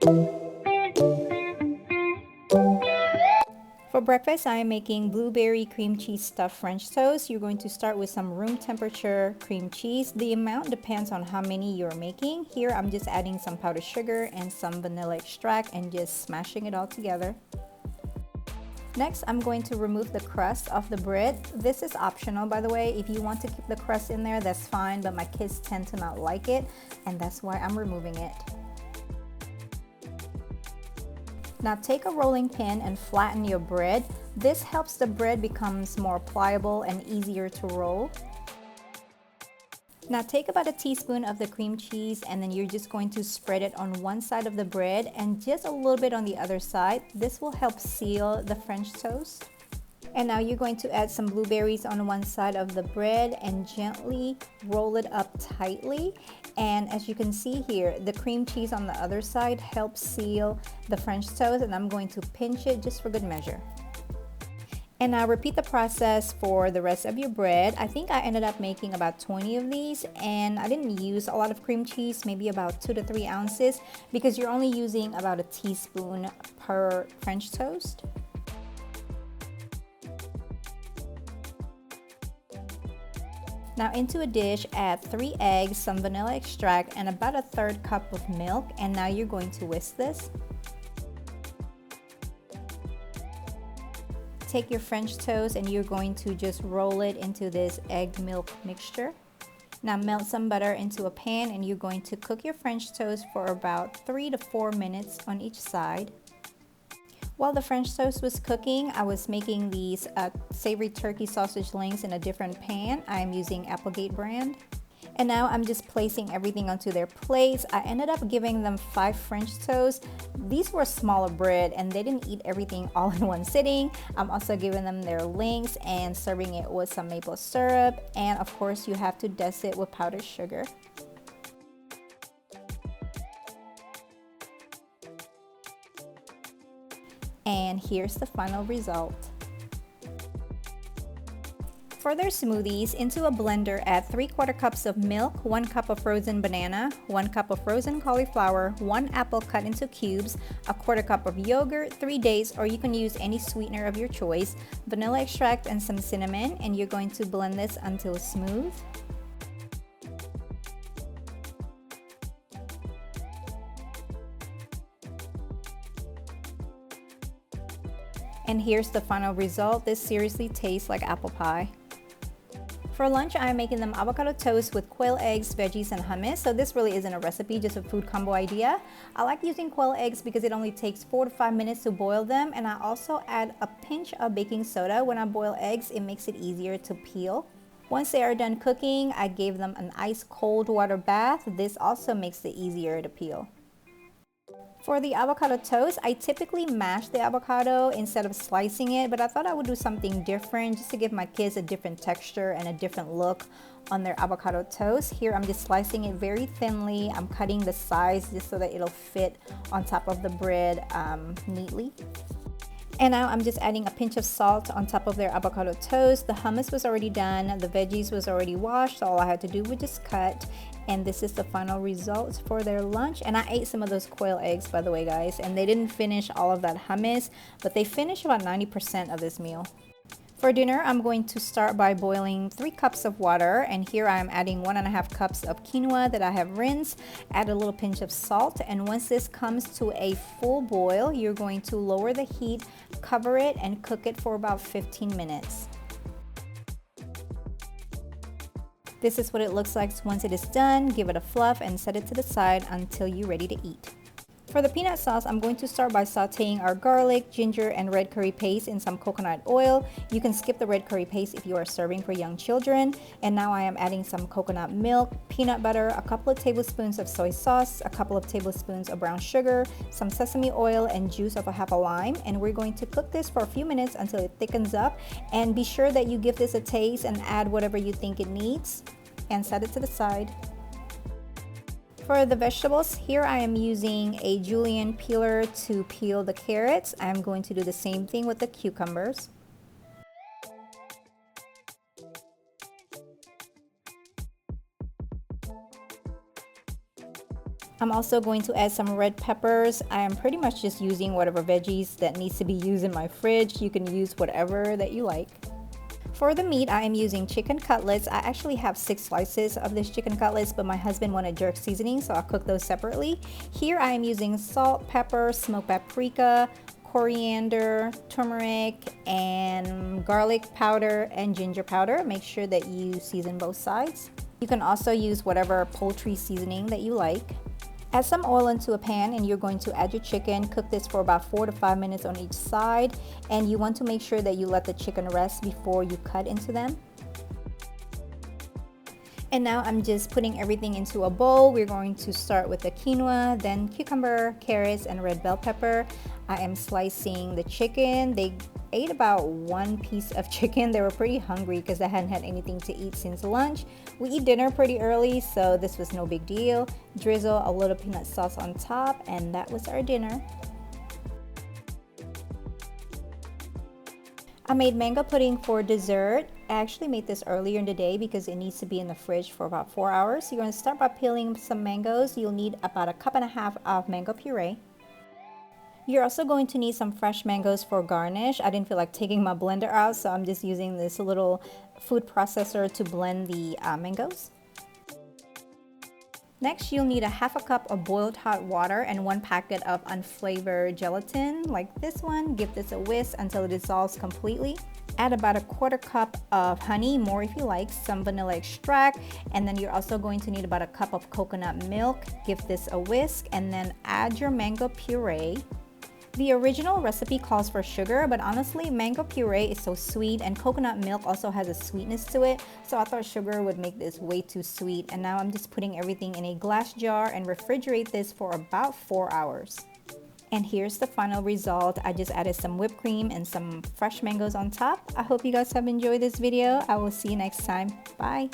For breakfast, I am making blueberry cream cheese stuffed French toast. You're going to start with some room temperature cream cheese. The amount depends on how many you're making. Here, I'm just adding some powdered sugar and some vanilla extract and just smashing it all together. Next, I'm going to remove the crust of the bread. This is optional, by the way. If you want to keep the crust in there, that's fine, but my kids tend to not like it, and that's why I'm removing it. Now take a rolling pin and flatten your bread. This helps the bread becomes more pliable and easier to roll. Now take about a teaspoon of the cream cheese and then you're just going to spread it on one side of the bread and just a little bit on the other side. This will help seal the French toast. And now you're going to add some blueberries on one side of the bread and gently roll it up tightly. And as you can see here, the cream cheese on the other side helps seal the French toast, and I'm going to pinch it just for good measure. And now repeat the process for the rest of your bread. I think I ended up making about 20 of these, and I didn't use a lot of cream cheese, maybe about 2 to 3 ounces, because you're only using about a teaspoon per French toast. Now into a dish, add 3 eggs, some vanilla extract, and about a 1/3 cup of milk, and now you're going to whisk this. Take your French toast and you're going to just roll it into this egg milk mixture. Now melt some butter into a pan and you're going to cook your French toast for about 3 to 4 minutes on each side. While the French toast was cooking, I was making these savory turkey sausage links in a different pan. I'm using Applegate brand. And now I'm just placing everything onto their plates. I ended up giving them 5 French toasts. These were smaller bread and they didn't eat everything all in one sitting. I'm also giving them their links and serving it with some maple syrup. And of course you have to dust it with powdered sugar. And here's the final result. For their smoothies, into a blender add 3/4 cups of milk, 1 cup of frozen banana, 1 cup of frozen cauliflower, 1 apple cut into cubes, a 1/4 cup of yogurt, 3 dates, or you can use any sweetener of your choice, vanilla extract, and some cinnamon, and you're going to blend this until smooth. And here's the final result. This seriously tastes like apple pie. For lunch, I'm making them avocado toast with quail eggs, veggies, and hummus. So this really isn't a recipe, just a food combo idea. I like using quail eggs because it only takes 4 to 5 minutes to boil them. And I also add a pinch of baking soda. When I boil eggs, it makes it easier to peel. Once they are done cooking, I gave them an ice cold water bath. This also makes it easier to peel. For the avocado toast, I typically mash the avocado instead of slicing it, but I thought I would do something different just to give my kids a different texture and a different look on their avocado toast. Here I'm just slicing it very thinly. I'm cutting the sides just so that it'll fit on top of the bread neatly. And now I'm just adding a pinch of salt on top of their avocado toast. The hummus was already done, the veggies was already washed, so all I had to do was just cut. And this is the final result for their lunch. And I ate some of those quail eggs, by the way, guys, and they didn't finish all of that hummus, but they finished about 90% of this meal. For dinner, I'm going to start by boiling 3 cups of water, and here I am adding 1.5 cups of quinoa that I have rinsed. Add a little pinch of salt, and once this comes to a full boil, you're going to lower the heat, cover it, and cook it for about 15 minutes. This is what it looks like once it is done. Give it a fluff and set it to the side until you're ready to eat. For the peanut sauce, I'm going to start by sauteing our garlic, ginger, and red curry paste in some coconut oil. You can skip the red curry paste if you are serving for young children. And now I am adding some coconut milk, peanut butter, a couple of tablespoons of soy sauce, a couple of tablespoons of brown sugar, some sesame oil, and juice of a half a lime. And we're going to cook this for a few minutes until it thickens up. And be sure that you give this a taste and add whatever you think it needs. And set it to the side. For the vegetables, here I am using a julienne peeler to peel the carrots. I'm going to do the same thing with the cucumbers. I'm also going to add some red peppers. I am pretty much just using whatever veggies that needs to be used in my fridge. You can use whatever that you like. For the meat, I am using chicken cutlets. I actually have 6 slices of this chicken cutlets, but my husband wanted jerk seasoning, so I'll cook those separately. Here I am using salt, pepper, smoked paprika, coriander, turmeric, and garlic powder and ginger powder. Make sure that you season both sides. You can also use whatever poultry seasoning that you like. Add some oil into a pan and you're going to add your chicken. Cook this for about 4 to 5 minutes on each side, and you want to make sure that you let the chicken rest before you cut into them. And now I'm just putting everything into a bowl. We're going to start with the quinoa, then cucumber, carrots, and red bell pepper. I am slicing the chicken. They ate about 1 piece of chicken. They were pretty hungry because I hadn't had anything to eat since lunch. We eat dinner pretty early, so this was no big deal. Drizzle a little peanut sauce on top, and that was our dinner. I made mango pudding for dessert. I actually made this earlier in the day because it needs to be in the fridge for about 4 hours. So you're going to start by peeling some mangoes. You'll need about 1.5 cups of mango puree. You're also going to need some fresh mangoes for garnish. I didn't feel like taking my blender out, so I'm just using this little food processor to blend the mangoes. Next, you'll need 1/2 cup of boiled hot water and 1 packet of unflavored gelatin, like this one. Give this a whisk until it dissolves completely. Add about 1/4 cup of honey, more if you like, some vanilla extract, and then you're also going to need about 1 cup of coconut milk. Give this a whisk and then add your mango puree. The original recipe calls for sugar, but honestly, mango puree is so sweet and coconut milk also has a sweetness to it, so I thought sugar would make this way too sweet. And now I'm just putting everything in a glass jar and refrigerate this for about 4 hours. And here's the final result. I just added some whipped cream and some fresh mangoes on top. I hope you guys have enjoyed this video. I will see you next time. Bye.